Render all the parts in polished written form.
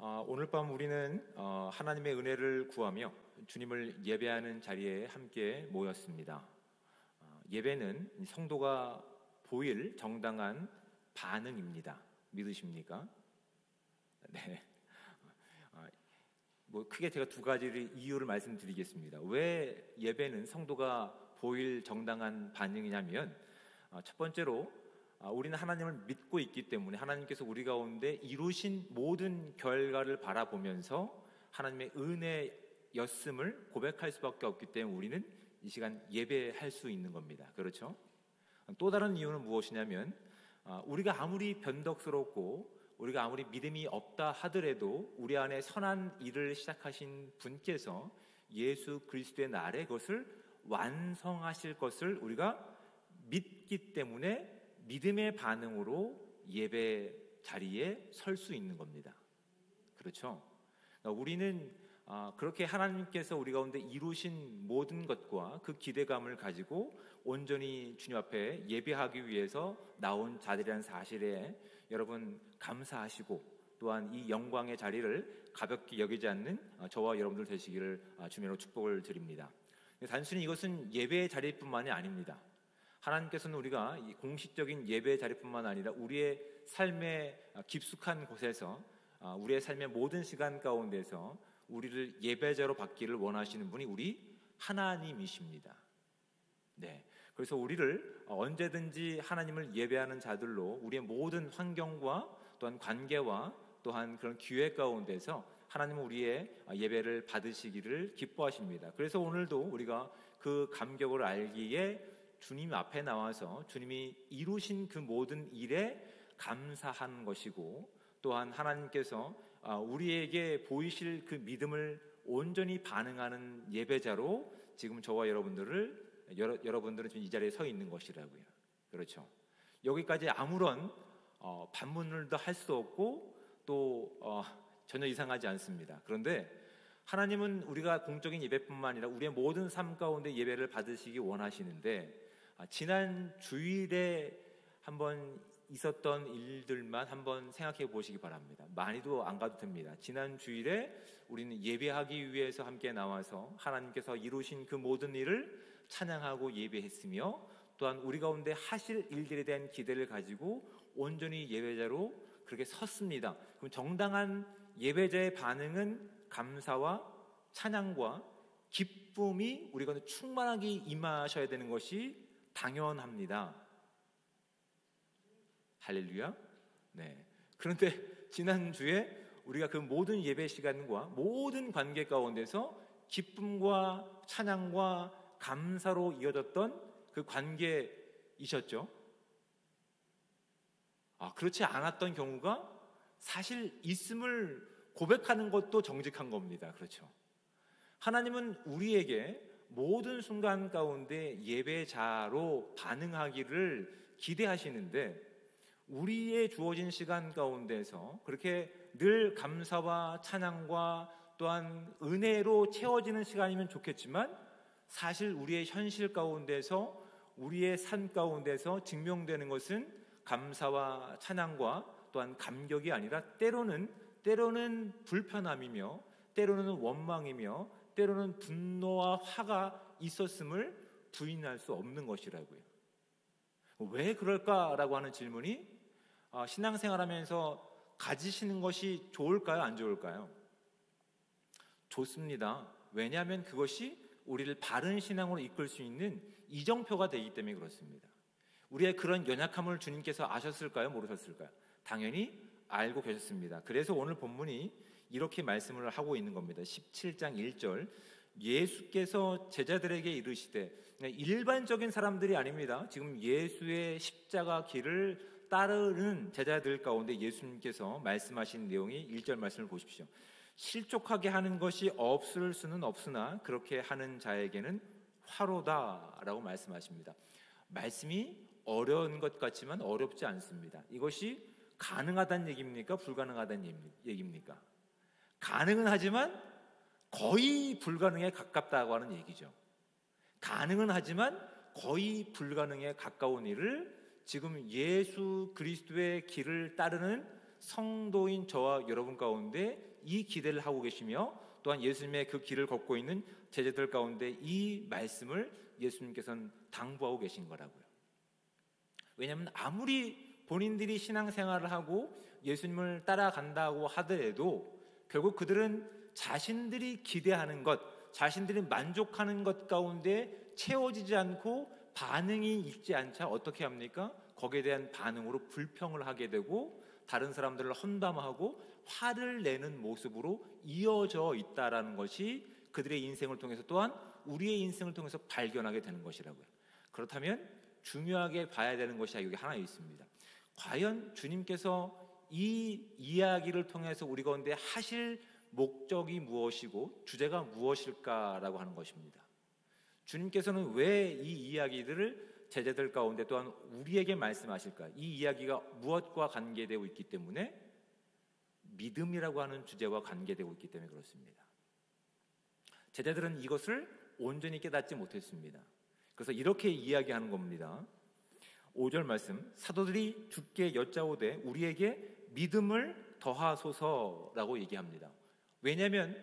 오늘 밤 우리는 하나님의 은혜를 구하며 주님을 예배하는 자리에 함께 모였습니다. 예배는 성도가 보일 정당한 반응입니다. 믿으십니까? 네. 크게 제가 두 가지 이유를 말씀드리겠습니다. 왜 예배는 성도가 보일 정당한 반응이냐면, 첫 번째로 우리는 하나님을 믿고 있기 때문에 하나님께서 우리 가운데 이루신 모든 결과를 바라보면서 하나님의 은혜였음을 고백할 수밖에 없기 때문에 우리는 이 시간 예배할 수 있는 겁니다. 그렇죠? 또 다른 이유는 무엇이냐면, 우리가 아무리 변덕스럽고 우리가 아무리 믿음이 없다 하더라도 우리 안에 선한 일을 시작하신 분께서 예수 그리스도의 날에 그것을 완성하실 것을 우리가 믿기 때문에 믿음의 반응으로 예배 자리에 설 수 있는 겁니다. 그렇죠? 우리는 그렇게 하나님께서 우리 가운데 이루신 모든 것과 그 기대감을 가지고 온전히 주님 앞에 예배하기 위해서 나온 자들이라는 사실에 여러분 감사하시고, 또한 이 영광의 자리를 가볍게 여기지 않는 저와 여러분들 되시기를 주님으로 축복을 드립니다. 단순히 이것은 예배의 자리뿐만이 아닙니다. 하나님께서는 우리가 이 공식적인 예배 자리뿐만 아니라 우리의 삶의 깊숙한 곳에서, 우리의 삶의 모든 시간 가운데서 우리를 예배자로 받기를 원하시는 분이 우리 하나님이십니다. 네. 그래서 우리를 언제든지 하나님을 예배하는 자들로 우리의 모든 환경과 또한 관계와 또한 그런 기회 가운데서 하나님은 우리의 예배를 받으시기를 기뻐하십니다. 그래서 오늘도 우리가 그 감격을 알기에 주님 앞에 나와서 주님이 이루신 그 모든 일에 감사하는 것이고, 또한 하나님께서 우리에게 보이실 그 믿음을 온전히 반응하는 예배자로 지금 저와 여러분들은 지금 이 자리에 서 있는 것이라고요. 그렇죠? 여기까지 아무런 반문을도 할 수 없고 또 전혀 이상하지 않습니다. 그런데 하나님은 우리가 공적인 예배뿐만 아니라 우리의 모든 삶 가운데 예배를 받으시기 원하시는데, 지난 주일에 한번 있었던 일들만 한번 생각해 보시기 바랍니다. 많이도 안 가도 됩니다. 지난 주일에 우리는 예배하기 위해서 함께 나와서 하나님께서 이루신 그 모든 일을 찬양하고 예배했으며, 또한 우리 가운데 하실 일들에 대한 기대를 가지고 온전히 예배자로 그렇게 섰습니다. 그럼 정당한 예배자의 반응은 감사와 찬양과 기쁨이 우리 가운데 충만하게 임하셔야 되는 것이 당연합니다. 할렐루야. 네. 그런데 지난주에 우리가 그 모든 예배 시간과 모든 관계 가운데서 기쁨과 찬양과 감사로 이어졌던 그 관계이셨죠. 그렇지 않았던 경우가 사실 있음을 고백하는 것도 정직한 겁니다. 그렇죠? 하나님은 우리에게 모든 순간 가운데 예배자로 반응하기를 기대하시는데, 우리의 주어진 시간 가운데서 그렇게 늘 감사와 찬양과 또한 은혜로 채워지는 시간이면 좋겠지만, 사실 우리의 현실 가운데서 우리의 삶 가운데서 증명되는 것은 감사와 찬양과 또한 감격이 아니라 때로는 불편함이며, 때로는 원망이며, 때로는 분노와 화가 있었음을 부인할 수 없는 것이라고요. 왜 그럴까라고 하는 질문이 신앙생활하면서 가지시는 것이 좋을까요? 안 좋을까요? 좋습니다. 왜냐하면 그것이 우리를 바른 신앙으로 이끌 수 있는 이정표가 되기 때문에 그렇습니다. 우리의 그런 연약함을 주님께서 아셨을까요? 모르셨을까요? 당연히 알고 계셨습니다. 그래서 오늘 본문이 이렇게 말씀을 하고 있는 겁니다. 17장 1절, 예수께서 제자들에게 이르시되, 일반적인 사람들이 아닙니다. 지금 예수의 십자가 길을 따르는 제자들 가운데 예수님께서 말씀하신 내용이 1절 말씀을 보십시오. 실족하게 하는 것이 없을 수는 없으나 그렇게 하는 자에게는 화로다라고 말씀하십니다. 말씀이 어려운 것 같지만 어렵지 않습니다. 이것이 가능하다는 얘기입니까? 불가능하다는 얘기입니까? 가능은 하지만 거의 불가능에 가깝다고 하는 얘기죠. 가능은 하지만 거의 불가능에 가까운 일을 지금 예수 그리스도의 길을 따르는 성도인 저와 여러분 가운데 이 기대를 하고 계시며, 또한 예수님의 그 길을 걷고 있는 제자들 가운데 이 말씀을 예수님께서는 당부하고 계신 거라고요. 왜냐하면 아무리 본인들이 신앙생활을 하고 예수님을 따라간다고 하더라도 결국 그들은 자신들이 기대하는 것, 자신들이 만족하는 것 가운데 채워지지 않고 반응이 있지 않자 어떻게 합니까? 거기에 대한 반응으로 불평을 하게 되고 다른 사람들을 험담하고 화를 내는 모습으로 이어져 있다라는 것이 그들의 인생을 통해서, 또한 우리의 인생을 통해서 발견하게 되는 것이라고요. 그렇다면 중요하게 봐야 되는 것이 여기 하나 있습니다. 과연 주님께서 이 이야기를 통해서 우리 가운데 하실 목적이 무엇이고 주제가 무엇일까라고 하는 것입니다. 주님께서는 왜 이 이야기들을 제자들 가운데 또한 우리에게 말씀하실까? 이 이야기가 무엇과 관계되고 있기 때문에, 믿음이라고 하는 주제와 관계되고 있기 때문에 그렇습니다. 제자들은 이것을 온전히 깨닫지 못했습니다. 그래서 이렇게 이야기하는 겁니다. 5절 말씀, 사도들이 주께 여짜오되 우리에게 믿음을 더하소서라고 얘기합니다. 왜냐하면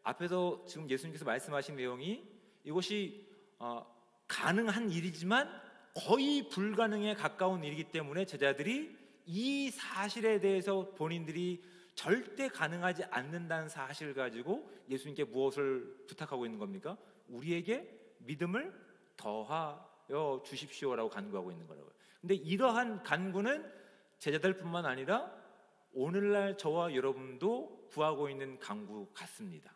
앞에서 지금 예수님께서 말씀하신 내용이 이것이 가능한 일이지만 거의 불가능에 가까운 일이기 때문에 제자들이 이 사실에 대해서 본인들이 절대 가능하지 않는다는 사실을 가지고 예수님께 무엇을 부탁하고 있는 겁니까? 우리에게 믿음을 더하여 주십시오라고 간구하고 있는 거라고요. 근데 이러한 간구는 제자들뿐만 아니라 오늘날 저와 여러분도 구하고 있는 간구 같습니다.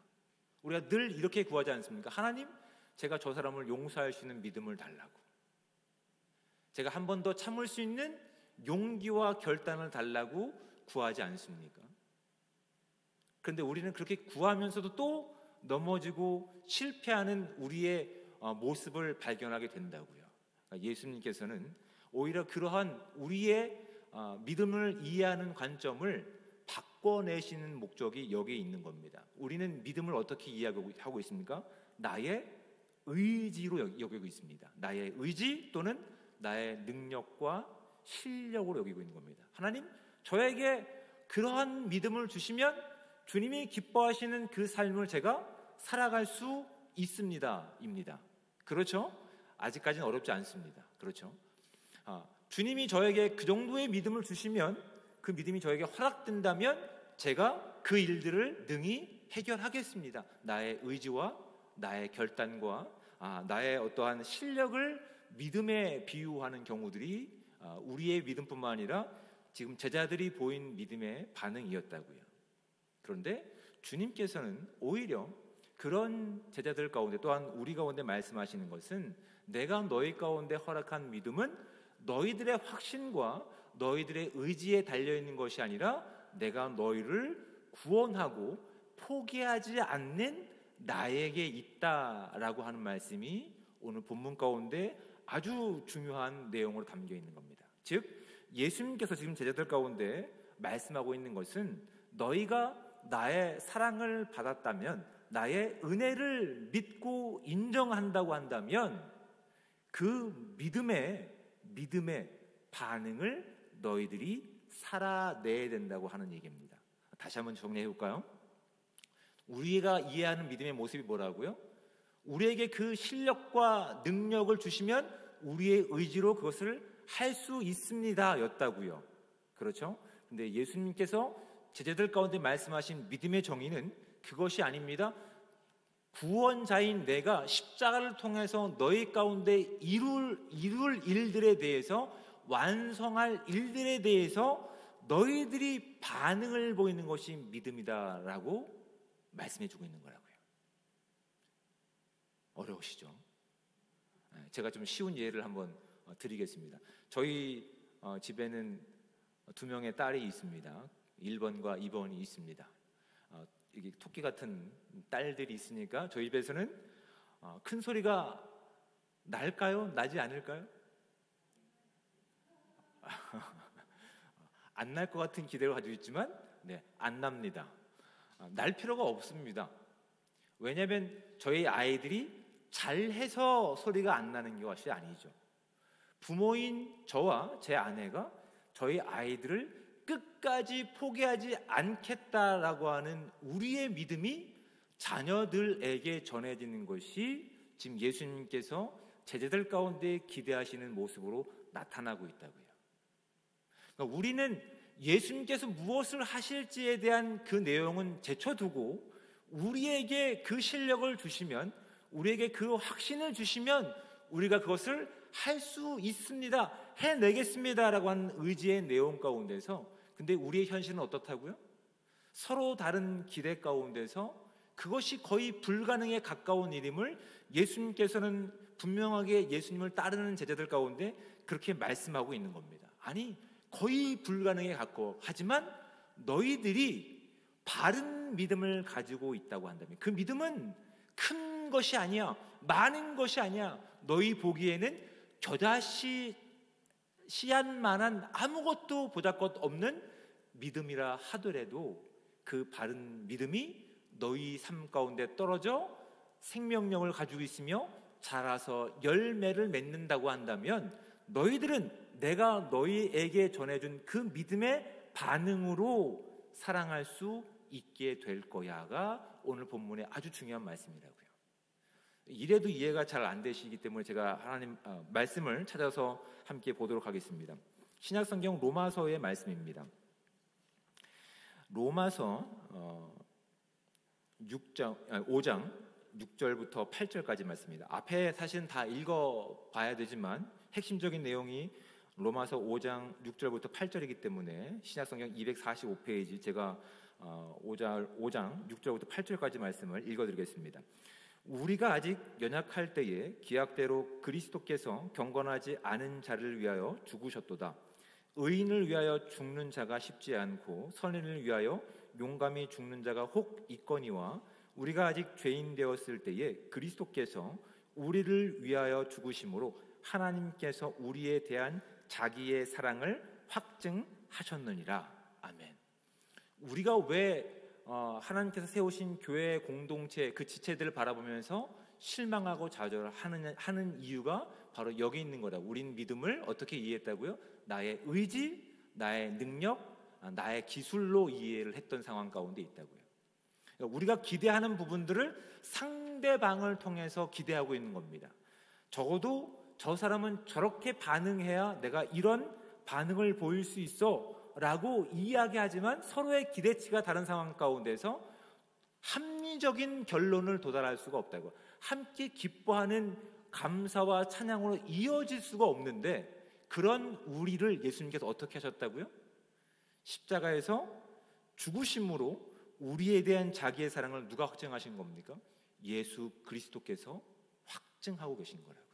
우리가 늘 이렇게 구하지 않습니까? 하나님, 제가 저 사람을 용서할 수 있는 믿음을 달라고, 제가 한 번 더 참을 수 있는 용기와 결단을 달라고 구하지 않습니까? 그런데 우리는 그렇게 구하면서도 또 넘어지고 실패하는 우리의 모습을 발견하게 된다고요. 예수님께서는 오히려 그러한 우리의 믿음을 이해하는 관점을 바꿔내시는 목적이 여기에 있는 겁니다. 우리는 믿음을 어떻게 이해하고 있습니까? 나의 의지로 여기고 있습니다. 나의 의지 또는 나의 능력과 실력으로 여기고 있는 겁니다. 하나님, 저에게 그러한 믿음을 주시면 주님이 기뻐하시는 그 삶을 제가 살아갈 수 있습니다. 입니다. 그렇죠? 아직까지는 어렵지 않습니다. 그렇죠? 주님이 저에게 그 정도의 믿음을 주시면, 그 믿음이 저에게 허락된다면 제가 그 일들을 능히 해결하겠습니다. 나의 의지와 나의 결단과 나의 어떠한 실력을 믿음에 비유하는 경우들이 우리의 믿음뿐만 아니라 지금 제자들이 보인 믿음의 반응이었다고요. 그런데 주님께서는 오히려 그런 제자들 가운데, 또한 우리 가운데 말씀하시는 것은, 내가 너희 가운데 허락한 믿음은 너희들의 확신과 너희들의 의지에 달려있는 것이 아니라 내가 너희를 구원하고 포기하지 않는 나에게 있다라고 하는 말씀이 오늘 본문 가운데 아주 중요한 내용으로 담겨 있는 겁니다. 즉, 예수님께서 지금 제자들 가운데 말씀하고 있는 것은, 너희가 나의 사랑을 받았다면, 나의 은혜를 믿고 인정한다고 한다면 그 믿음의 반응을 너희들이 살아내야 된다고 하는 얘기입니다. 다시 한번 정리해 볼까요? 우리가 이해하는 믿음의 모습이 뭐라고요? 우리에게 그 실력과 능력을 주시면 우리의 의지로 그것을 할 수 있습니다 였다고요. 그렇죠? 근데 예수님께서 제자들 가운데 말씀하신 믿음의 정의는 그것이 아닙니다. 구원자인 내가 십자가를 통해서 너희 가운데 이룰 일들에 대해서, 완성할 일들에 대해서 너희들이 반응을 보이는 것이 믿음이다라고 말씀해주고 있는 거라고요. 어려우시죠? 제가 좀 쉬운 예를 한번 드리겠습니다. 저희 집에는 2명의 딸이 있습니다. 1번과 2번이 있습니다. 이게 토끼 같은 딸들이 있으니까 저희 집에서는 큰 소리가 날까요? 나지 않을까요? 안 날 것 같은 기대를 가지고 있지만 안 납니다. 날 필요가 없습니다. 왜냐하면 저희 아이들이 잘해서 소리가 안 나는 것이 아니죠. 부모인 저와 제 아내가 저희 아이들을 끝까지 포기하지 않겠다라고 하는 우리의 믿음이 자녀들에게 전해지는 것이 지금 예수님께서 제자들 가운데 기대하시는 모습으로 나타나고 있다고요. 그러니까 우리는 예수님께서 무엇을 하실지에 대한 그 내용은 제쳐두고 우리에게 그 실력을 주시면, 우리에게 그 확신을 주시면 우리가 그것을 할 수 있습니다, 해내겠습니다라고 하는 의지의 내용 가운데서, 근데 우리의 현실은 어떻다고요? 서로 다른 기대 가운데서 그것이 거의 불가능에 가까운 일임을 예수님께서는 분명하게 예수님을 따르는 제자들 가운데 그렇게 말씀하고 있는 겁니다. 아니, 거의 불가능에 가까워. 하지만 너희들이 바른 믿음을 가지고 있다고 한다면, 그 믿음은 큰 것이 아니야, 많은 것이 아니야, 너희 보기에는 겨자씨 씨앗만한 아무것도 보잘것 없는 믿음이라 하더라도 그 바른 믿음이 너희 삶 가운데 떨어져 생명력을 가지고 있으며 자라서 열매를 맺는다고 한다면, 너희들은 내가 너희에게 전해준 그 믿음의 반응으로 사랑할 수 있게 될 거야가 오늘 본문의 아주 중요한 말씀이라고요. 이래도 이해가 잘 안 되시기 때문에 제가 하나님 말씀을 찾아서 함께 보도록 하겠습니다. 신약성경 로마서의 말씀입니다. 로마서 5장 6절부터 8절까지 말씀입니다. 앞에 사실은 다 읽어봐야 되지만 핵심적인 내용이 로마서 5장 6절부터 8절이기 때문에 신약성경 245페이지 제가 5장 6절부터 8절까지 말씀을 읽어드리겠습니다. 우리가 아직 연약할 때에 기약대로 그리스도께서 경건하지 않은 자를 위하여 죽으셨도다. 의인을 위하여 죽는 자가 쉽지 않고 선인을 위하여 용감히 죽는 자가 혹 있거니와, 우리가 아직 죄인 되었을 때에 그리스도께서 우리를 위하여 죽으심으로 하나님께서 우리에 대한 자기의 사랑을 확증하셨느니라. 아멘. 우리가 왜 하나님께서 세우신 교회 공동체 그 지체들을 바라보면서 실망하고 좌절하는 이유가 바로 여기 있는 거다. 우린 믿음을 어떻게 이해했다고요? 나의 의지, 나의 능력, 나의 기술로 이해를 했던 상황 가운데 있다고요. 그러니까 우리가 기대하는 부분들을 상대방을 통해서 기대하고 있는 겁니다. 적어도 저 사람은 저렇게 반응해야 내가 이런 반응을 보일 수 있어 라고 이야기하지만 서로의 기대치가 다른 상황 가운데서 합리적인 결론을 도달할 수가 없다고. 함께 기뻐하는 감사와 찬양으로 이어질 수가 없는데, 그런 우리를 예수님께서 어떻게 하셨다고요? 십자가에서 죽으심으로 우리에 대한 자기의 사랑을 누가 확증하신 겁니까? 예수 그리스도께서 확증하고 계신 거라고요.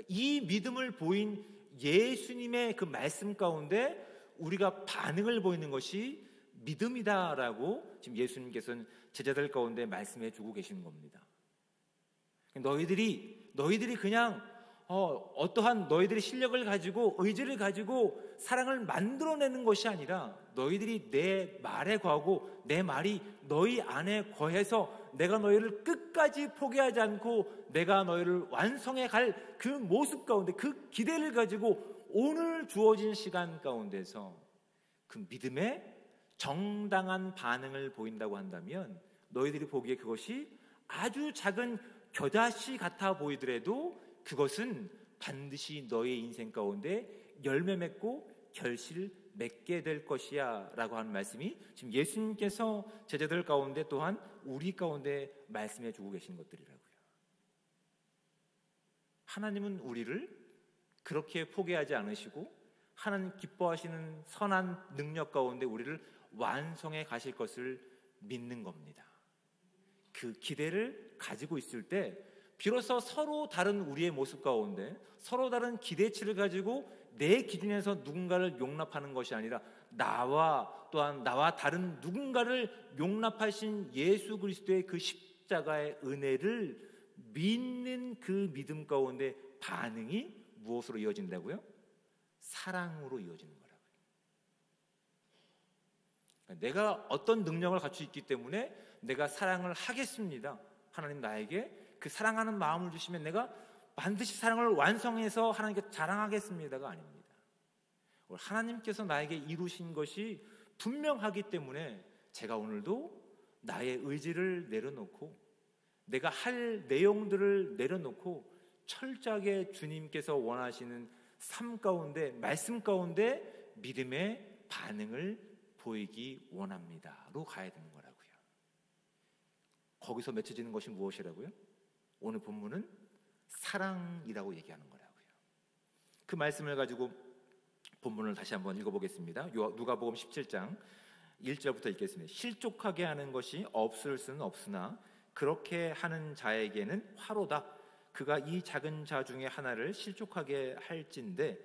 이 믿음을 보인 예수님의 그 말씀 가운데 우리가 반응을 보이는 것이 믿음이다라고 지금 예수님께서는 제자들 가운데 말씀해 주고 계시는 겁니다. 너희들이 그냥 어떠한 너희들의 실력을 가지고 의지를 가지고 사랑을 만들어내는 것이 아니라, 너희들이 내 말에 거하고 내 말이 너희 안에 거해서 내가 너희를 끝까지 포기하지 않고 내가 너희를 완성해 갈 그 모습 가운데, 그 기대를 가지고 오늘 주어진 시간 가운데서 그 믿음의 정당한 반응을 보인다고 한다면, 너희들이 보기에 그것이 아주 작은 겨자씨 같아 보이더라도 그것은 반드시 너의 인생 가운데 열매 맺고 결실을 맺게 될 것이야 라고 하는 말씀이 지금 예수님께서 제자들 가운데 또한 우리 가운데 말씀해 주고 계신 것들이라고요. 하나님은 우리를 그렇게 포기하지 않으시고 하나님 기뻐하시는 선한 능력 가운데 우리를 완성해 가실 것을 믿는 겁니다. 그 기대를 가지고 있을 때 비로소 서로 다른 우리의 모습 가운데 서로 다른 기대치를 가지고 내 기준에서 누군가를 용납하는 것이 아니라 또한 나와 다른 누군가를 용납하신 예수 그리스도의 그 십자가의 은혜를 믿는 그 믿음 가운데 반응이 무엇으로 이어진다고요? 사랑으로 이어지는 거라고요. 내가 어떤 능력을 갖추고 있기 때문에 내가 사랑을 하겠습니다. 하나님 나에게 그 사랑하는 마음을 주시면 내가 반드시 사랑을 완성해서 하나님께 자랑하겠습니다가 아닙니다. 하나님께서 나에게 이루신 것이 분명하기 때문에 제가 오늘도 나의 의지를 내려놓고 내가 할 내용들을 내려놓고 철저하게 주님께서 원하시는 삶 가운데, 말씀 가운데 믿음의 반응을 보이기 원합니다로 가야 되는 거라고요. 거기서 맺혀지는 것이 무엇이라고요? 오늘 본문은 사랑이라고 얘기하는 거라고요. 그 말씀을 가지고 본문을 다시 한번 읽어보겠습니다. 누가복음 17장 1절부터 읽겠습니다. 실족하게 하는 것이 없을 수는 없으나 그렇게 하는 자에게는 화로다. 그가 이 작은 자 중에 하나를 실족하게 할진대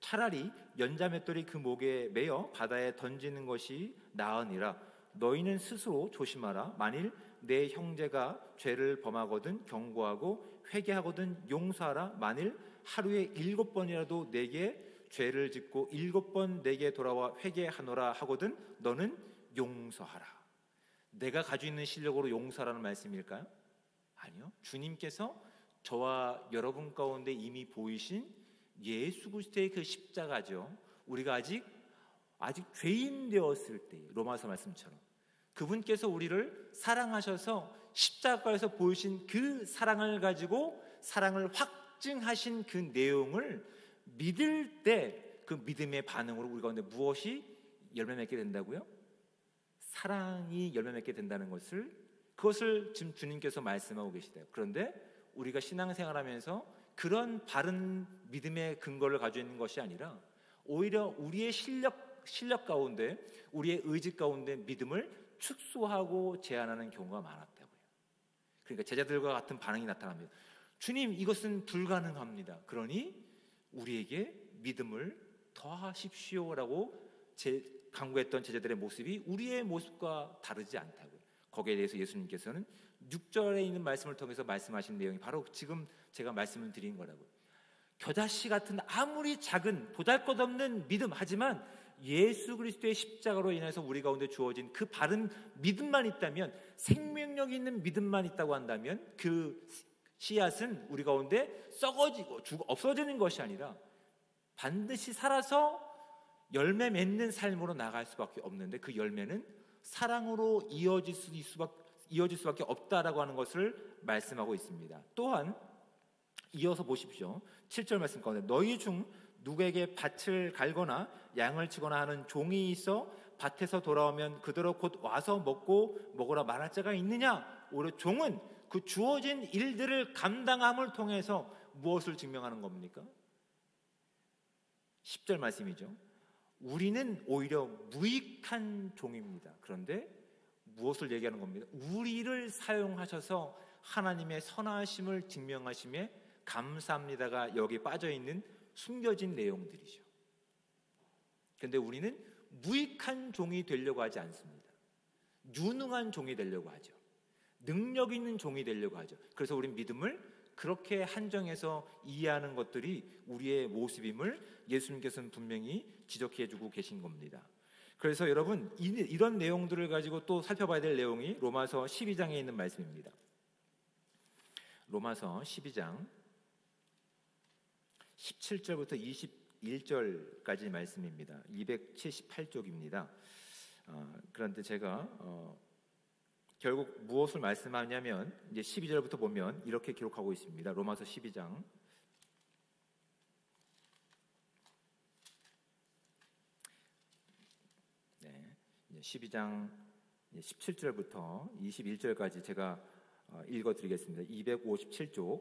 차라리 연자맷돌이 그 목에 매어 바다에 던지는 것이 나으니라. 너희는 스스로 조심하라. 만일 내 형제가 죄를 범하거든 경고하고 회개하거든 용서하라. 만일 하루에 7번이라도 내게 죄를 짓고 7번 내게 돌아와 회개하노라 하거든 너는 용서하라. 내가 가지고 있는 실력으로 용서하라는 말씀일까요? 아니요. 주님께서 저와 여러분 가운데 이미 보이신 예수 그리스도의 그 십자가죠. 우리가 아직 죄인 되었을 때, 로마서 말씀처럼 그분께서 우리를 사랑하셔서 십자가에서 보이신 그 사랑을 가지고 사랑을 확증하신 그 내용을 믿을 때 그 믿음의 반응으로 우리 가운데 무엇이 열매 맺게 된다고요? 사랑이 열매 맺게 된다는 그것을 지금 주님께서 말씀하고 계시대요. 그런데 우리가 신앙생활하면서 그런 바른 믿음의 근거를 가지고 있는 것이 아니라 오히려 우리의 실력 가운데, 우리의 의지 가운데 믿음을 축소하고 제한하는 경우가 많았다고요. 그러니까 제자들과 같은 반응이 나타납니다. 주님, 이것은 불가능합니다. 그러니 우리에게 믿음을 더하십시오라고 강구했던 제자들의 모습이 우리의 모습과 다르지 않다고요. 거기에 대해서 예수님께서는 6절에 있는 말씀을 통해서 말씀하신 내용이 바로 지금 제가 말씀을 드린 거라고요. 겨자씨 같은 아무리 작은 보잘것없는 믿음, 하지만 예수 그리스도의 십자가로 인해서 우리 가운데 주어진 그 바른 믿음만 있다면, 생명력 있는 믿음만 있다고 한다면 그 씨앗은 우리 가운데 썩어지고 없어지는 것이 아니라 반드시 살아서 열매 맺는 삶으로 나갈 수밖에 없는데, 그 열매는 사랑으로 이어질 수밖에 없다라고 하는 것을 말씀하고 있습니다. 또한 이어서 보십시오. 7절 말씀 가운데 너희 중 누구에게 밭을 갈거나 양을 치거나 하는 종이 있어 밭에서 돌아오면 그대로 곧 와서 먹으라 말할 자가 있느냐? 오히려 종은 그 주어진 일들을 감당함을 통해서 무엇을 증명하는 겁니까? 10절 말씀이죠. 우리는 오히려 무익한 종입니다. 그런데 무엇을 얘기하는 겁니까? 우리를 사용하셔서 하나님의 선하심을 증명하심에 감사합니다가 여기 빠져있는 숨겨진 내용들이죠. 그런데 우리는 무익한 종이 되려고 하지 않습니다. 유능한 종이 되려고 하죠. 능력 있는 종이 되려고 하죠. 그래서 우린 믿음을 그렇게 한정해서 이해하는 것들이 우리의 모습임을 예수님께서는 분명히 지적해주고 계신 겁니다. 그래서 여러분, 이런 내용들을 가지고 또 살펴봐야 될 내용이 로마서 12장에 있는 말씀입니다. 로마서 12장 17절부터 21절까지 말씀입니다. 278쪽입니다. 그런데 제가 결국 무엇을 말씀하냐면 이제 12절부터 보면 이렇게 기록하고 있습니다. 로마서 12장 12장 17절부터 21절까지 제가 읽어드리겠습니다. 257쪽.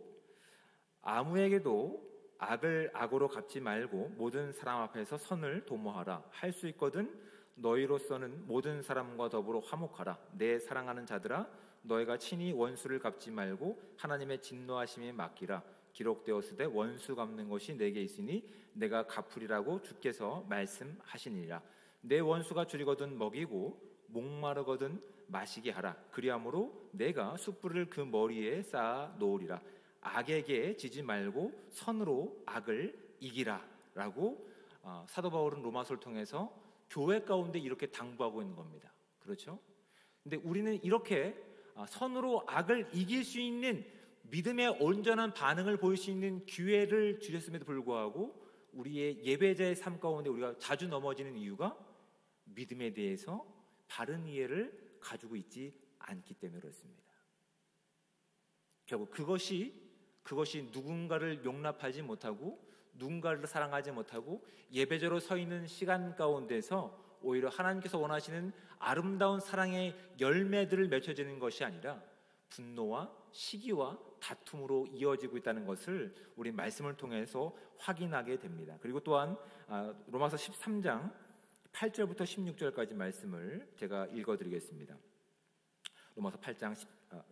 아무에게도 악을 악으로 갚지 말고 모든 사람 앞에서 선을 도모하라. 할 수 있거든 너희로서는 모든 사람과 더불어 화목하라. 내 사랑하는 자들아, 너희가 친히 원수를 갚지 말고 하나님의 진노하심에 맡기라. 기록되었으되 원수 갚는 것이 내게 있으니 내가 갚으리라고 주께서 말씀하시니라. 내 원수가 줄이거든 먹이고 목마르거든 마시게 하라. 그리함으로 내가 숯불을 그 머리에 쌓아 놓으리라. 악에게 지지 말고 선으로 악을 이기라 라고 사도 바울은 로마서를 통해서 교회 가운데 이렇게 당부하고 있는 겁니다. 그렇죠? 근데 우리는 이렇게 선으로 악을 이길 수 있는 믿음의 온전한 반응을 보일 수 있는 기회를 주셨음에도 불구하고 우리의 예배자의 삶 가운데 우리가 자주 넘어지는 이유가 믿음에 대해서 바른 이해를 가지고 있지 않기 때문에 그렇습니다. 결국 그것이 누군가를 용납하지 못하고 누군가를 사랑하지 못하고 예배자로 서 있는 시간 가운데서 오히려 하나님께서 원하시는 아름다운 사랑의 열매들을 맺혀지는 것이 아니라 분노와 시기와 다툼으로 이어지고 있다는 것을 우리 말씀을 통해서 확인하게 됩니다. 그리고 또한 로마서 13장 8절부터 16절까지 말씀을 제가 읽어드리겠습니다.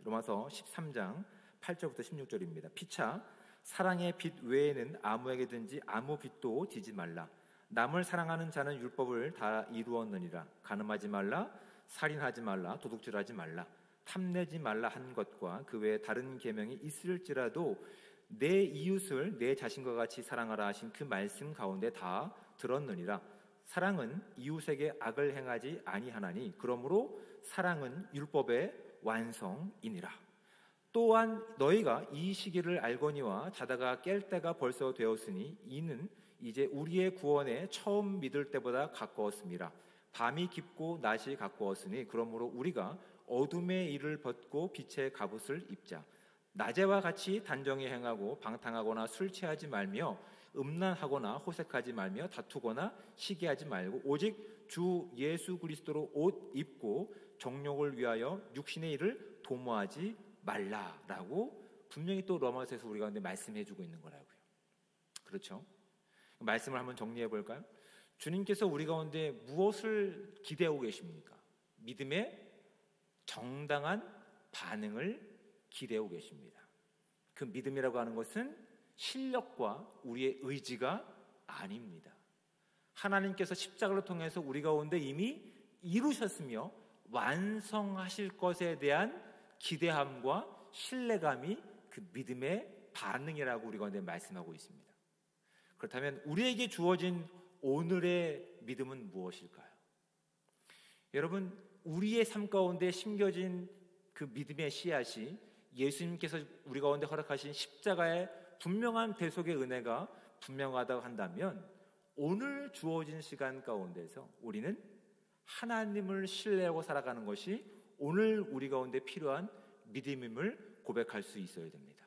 로마서 13장 8절부터 16절입니다. 피차 사랑의 빛 외에는 아무에게든지 아무 빛도 지지 말라. 남을 사랑하는 자는 율법을 다 이루었느니라. 간음하지 말라, 살인하지 말라, 도둑질하지 말라, 탐내지 말라 한 것과 그 외에 다른 계명이 있을지라도 내 이웃을 내 자신과 같이 사랑하라 하신 그 말씀 가운데 다 들었느니라. 사랑은 이웃에게 악을 행하지 아니하나니 그러므로 사랑은 율법의 완성이니라. 또한 너희가 이 시기를 알거니와 자다가 깰 때가 벌써 되었으니 이는 이제 우리의 구원에 처음 믿을 때보다 가까웠습니다. 밤이 깊고 낮이 가까웠으니 그러므로 우리가 어둠의 일을 벗고 빛의 갑옷을 입자. 낮에와 같이 단정히 행하고 방탕하거나 술 취하지 말며 음란하거나 호색하지 말며 다투거나 시기하지 말고 오직 주 예수 그리스도로 옷 입고 정욕을 위하여 육신의 일을 도모하지 말라라고 분명히 또 로마서에서 우리 가운데 말씀해주고 있는 거라고요. 그렇죠? 말씀을 한번 정리해 볼까요? 주님께서 우리 가운데 무엇을 기대하고 계십니까? 믿음의 정당한 반응을 기대하고 계십니다. 그 믿음이라고 하는 것은 실력과 우리의 의지가 아닙니다. 하나님께서 십자가를 통해서 우리 가운데 이미 이루셨으며 완성하실 것에 대한 기대함과 신뢰감이 그 믿음의 반응이라고 우리 가운데 말씀하고 있습니다. 그렇다면 우리에게 주어진 오늘의 믿음은 무엇일까요? 여러분, 우리의 삶 가운데 심겨진 그 믿음의 씨앗이 예수님께서 우리 가운데 허락하신 십자가의 분명한 대속의 은혜가 분명하다고 한다면 오늘 주어진 시간 가운데서 우리는 하나님을 신뢰하고 살아가는 것이 오늘 우리 가운데 필요한 믿음임을 고백할 수 있어야 됩니다.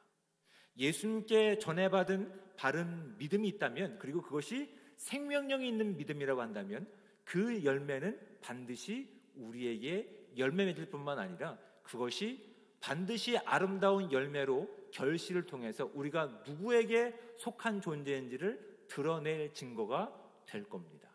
예수님께 전해받은 바른 믿음이 있다면, 그리고 그것이 생명력이 있는 믿음이라고 한다면 그 열매는 반드시 우리에게 열매 맺을 뿐만 아니라 그것이 반드시 아름다운 열매로 결실을 통해서 우리가 누구에게 속한 존재인지를 드러낼 증거가 될 겁니다.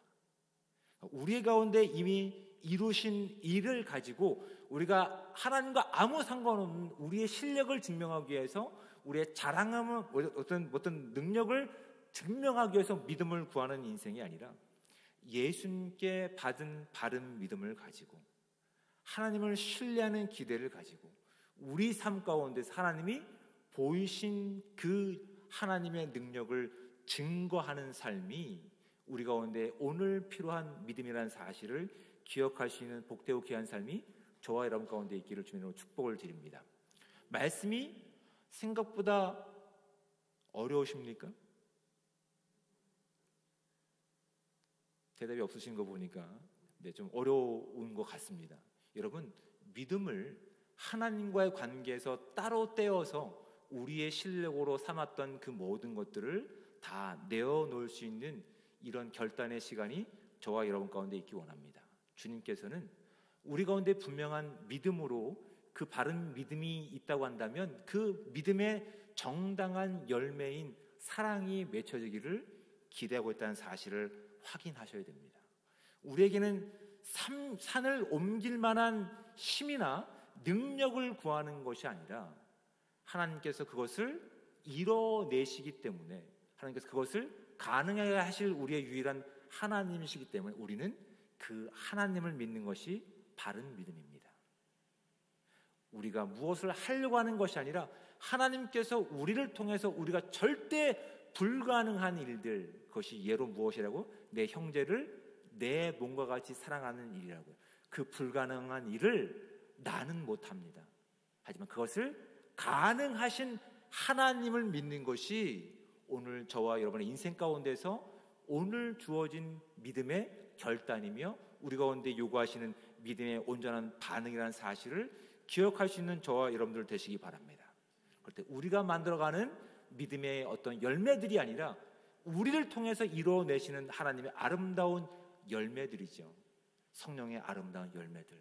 우리 가운데 이미 이루신 일을 가지고 우리가 하나님과 아무 상관없는 우리의 실력을 증명하기 위해서 우리의 자랑함을 어떤 능력을 증명하기 위해서 믿음을 구하는 인생이 아니라 예수님께 받은 바른 믿음을 가지고 하나님을 신뢰하는 기대를 가지고 우리 삶 가운데서 하나님이 보이신 그 하나님의 능력을 증거하는 삶이 우리 가운데 오늘 필요한 믿음이라는 사실을 기억할 수 있는 복되고 귀한 삶이 저와 여러분 가운데 있기를 주님으로 축복을 드립니다. 말씀이 생각보다 어려우십니까? 대답이 없으신 거 보니까 좀 어려운 것 같습니다. 여러분, 믿음을 하나님과의 관계에서 따로 떼어서 우리의 실력으로 삼았던 그 모든 것들을 다 내어놓을 수 있는 이런 결단의 시간이 저와 여러분 가운데 있기 원합니다. 주님께서는 우리 가운데 분명한 믿음으로 그 바른 믿음이 있다고 한다면 그 믿음의 정당한 열매인 사랑이 맺혀지기를 기대하고 있다는 사실을 확인하셔야 됩니다. 우리에게는 산을 옮길 만한 힘이나 능력을 구하는 것이 아니라 하나님께서 그것을 이뤄내시기 때문에, 하나님께서 그것을 가능하게 하실 우리의 유일한 하나님이시기 때문에 우리는 그 하나님을 믿는 것이 바른 믿음입니다. 우리가 무엇을 하려고 하는 것이 아니라 하나님께서 우리를 통해서 우리가 절대 불가능한 일들, 그것이 예로 무엇이라고? 내 형제를 내 몸과 같이 사랑하는 일이라고요. 그 불가능한 일을 나는 못합니다. 하지만 그것을 가능하신 하나님을 믿는 것이 오늘 저와 여러분의 인생 가운데서 오늘 주어진 믿음의 결단이며 우리 가운데 요구하시는 믿음의 온전한 반응이라는 사실을 기억할 수 있는 저와 여러분들 되시기 바랍니다. 그럴 때 우리가 만들어가는 믿음의 어떤 열매들이 아니라 우리를 통해서 이루어내시는 하나님의 아름다운 열매들이죠. 성령의 아름다운 열매들,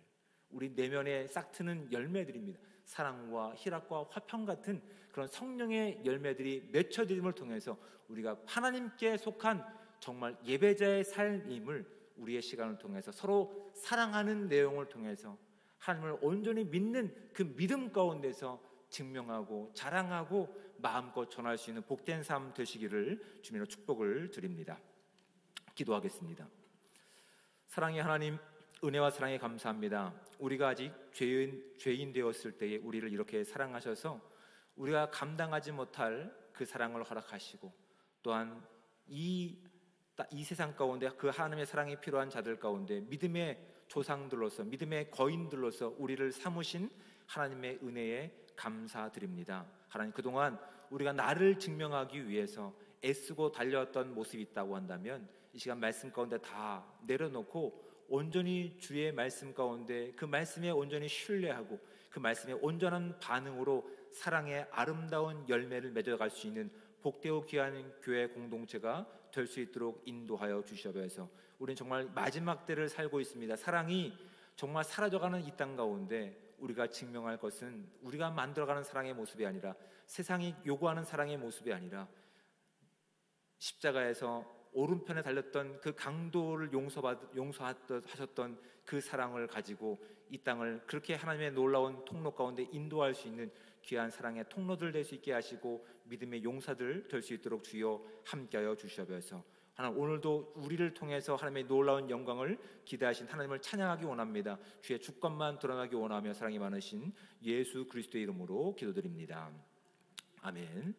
우리 내면에 싹트는 열매들입니다. 사랑과 희락과 화평 같은 그런 성령의 열매들이 맺혀짐을 통해서 우리가 하나님께 속한 정말 예배자의 삶임을 우리의 시간을 통해서 서로 사랑하는 내용을 통해서 하나님을 온전히 믿는 그 믿음 가운데서 증명하고 자랑하고 마음껏 전할 수 있는 복된 삶 되시기를 주님으로 축복을 드립니다. 기도하겠습니다. 사랑의 하나님, 은혜와 사랑에 감사합니다. 우리가 아직 죄인 되었을 때에 우리를 이렇게 사랑하셔서 우리가 감당하지 못할 그 사랑을 허락하시고 또한 이 세상 가운데 그 하나님의 사랑이 필요한 자들 가운데 믿음의 조상들로서 믿음의 거인들로서 우리를 삼으신 하나님의 은혜에 감사드립니다. 하나님, 그동안 우리가 나를 증명하기 위해서 애쓰고 달려왔던 모습이 있다고 한다면 이 시간 말씀 가운데 다 내려놓고 온전히 주의 말씀 가운데 그 말씀에 온전히 신뢰하고 그 말씀의 온전한 반응으로 사랑의 아름다운 열매를 맺어갈 수 있는 복되고 귀한 교회 공동체가 될 수 있도록 인도하여 주시옵소서. 우리는 정말 마지막 때를 살고 있습니다. 사랑이 정말 사라져가는 이 땅 가운데 우리가 증명할 것은 우리가 만들어가는 사랑의 모습이 아니라 세상이 요구하는 사랑의 모습이 아니라 십자가에서 오른편에 달렸던 그 강도를 용서하셨던 그 사랑을 가지고 이 땅을 그렇게 하나님의 놀라운 통로 가운데 인도할 수 있는 귀한 사랑의 통로들 될 수 있게 하시고 믿음의 용사들 될 수 있도록 주여 함께하여 주시옵소서. 하나님, 오늘도 우리를 통해서 하나님의 놀라운 영광을 기대하신 하나님을 찬양하기 원합니다. 주의 주권만 드러나기 원하며 사랑이 많으신 예수 그리스도의 이름으로 기도드립니다. 아멘.